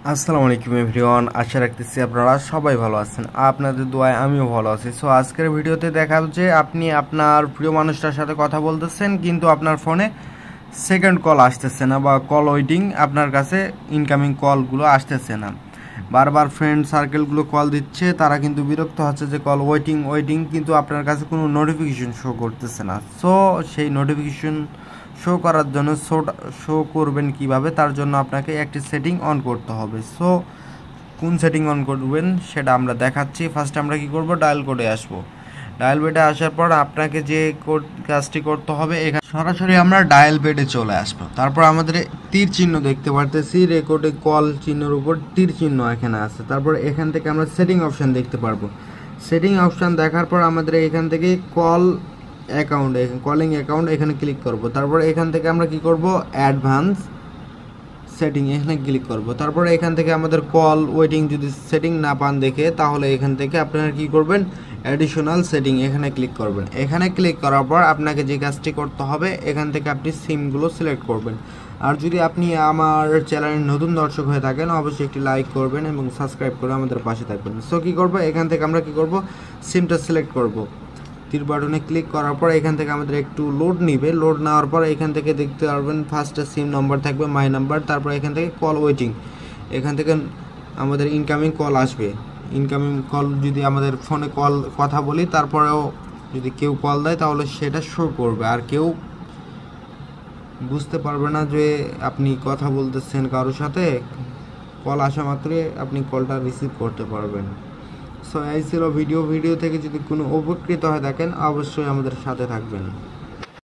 আসসালামু আলাইকুম এভরিওয়ান, আশা রাখতেছি আপনারা সবাই ভালো আছেন। আপনাদের দোয়ায় আমিও ভালো আছি। সো আজকের ভিডিওতে দেখাবো যে আপনি আপনার প্রিয় মানুষটার সাথে কথা বলতেছেন, কিন্তু আপনার ফোনে সেকেন্ড কল আসতেছে না বা কল ওয়েটিং, আপনার কাছে ইনকামিং কলগুলো আসতেছে না। বারবার ফ্রেন্ড সার্কেলগুলো কল দিচ্ছে, তারা কিন্তু বিরক্ত হচ্ছে যে কল ওয়েটিং ওয়েটিং, কিন্তু আপনার কাছে কোনো নোটিফিকেশন শো করতেছে না। সো সেই নোটিফিকেশন শো করার জন্য শো করবেন কিভাবে, তার জন্য আপনাকে একটি সেটিং অন করতে হবে। সো কোন সেটিং অন করবেন সেটা আমরা দেখাচ্ছি। ফার্স্ট আমরা কি করব, ডায়াল কোডে আসবো। ডায়াল বেডে আসার পর আপনাকে যে কাজটি করতে হবে, এখানে সরাসরি আমরা ডায়াল বেডে চলে আসবো। তারপর আমাদের তীর চিহ্ন দেখতে পারতেছি, রেকর্ডে কল চিহ্নের উপর তীর চিহ্ন এখানে আছে। তারপর এখান থেকে আমরা সেটিং অপশান দেখতে পারবো। সেটিং অপশান দেখার পর আমাদের এখান থেকে কল অ্যাকাউন্ট, কলিং অ্যাকাউন্ট এখানে ক্লিক করব। তারপর এখান থেকে আমরা কি করব, অ্যাডভান্স সেটিং এখানে ক্লিক করব। তারপরে এখান থেকে আমাদের কল ওয়েটিং যদি সেটিং না পান দেখে, তাহলে এখান থেকে আপনারা কি করবেন, অ্যাডিশনাল সেটিং এখানে ক্লিক করবেন। এখানে ক্লিক করার পর আপনাকে যে কাজটি করতে হবে, এখান থেকে আপনি সিমগুলো সিলেক্ট করবেন। আর যদি আপনি আমার চ্যানেলের নতুন দর্শক হয়ে থাকেন, অবশ্যই একটি লাইক করবেন এবং সাবস্ক্রাইব করে আমাদের পাশে থাকবেন। সো কী করবো, এখান থেকে আমরা কি করব, সিমটা সিলেক্ট করব। তীর বাটনে ক্লিক করার পর এখান থেকে আমাদের একটু লোড নিবে। লোড নেওয়ার পর এখান থেকে দেখতে পারবেন ফার্স্টে সিম নাম্বার থাকবে, মাই নাম্বার। তারপর এখান থেকে কল ওয়েটিং, এখান থেকে আমাদের ইনকামিং কল আসবে। ইনকামিং কল যদি আমাদের ফোনে কথা বলি, তারপরেও যদি কেউ কল দেয় তাহলে সেটা শো করবে, আর কেউ বুঝতে পারবে না যে আপনি কথা বলতেছেন কারোর সাথে। কল আসা মাত্রই আপনি কলটা রিসিভ করতে পারবেন। সো এই ছিল ভিডিও থেকে যদি কোনো উপকৃত হয়ে থাকেন, অবশ্যই আমাদের সাথে থাকবেন।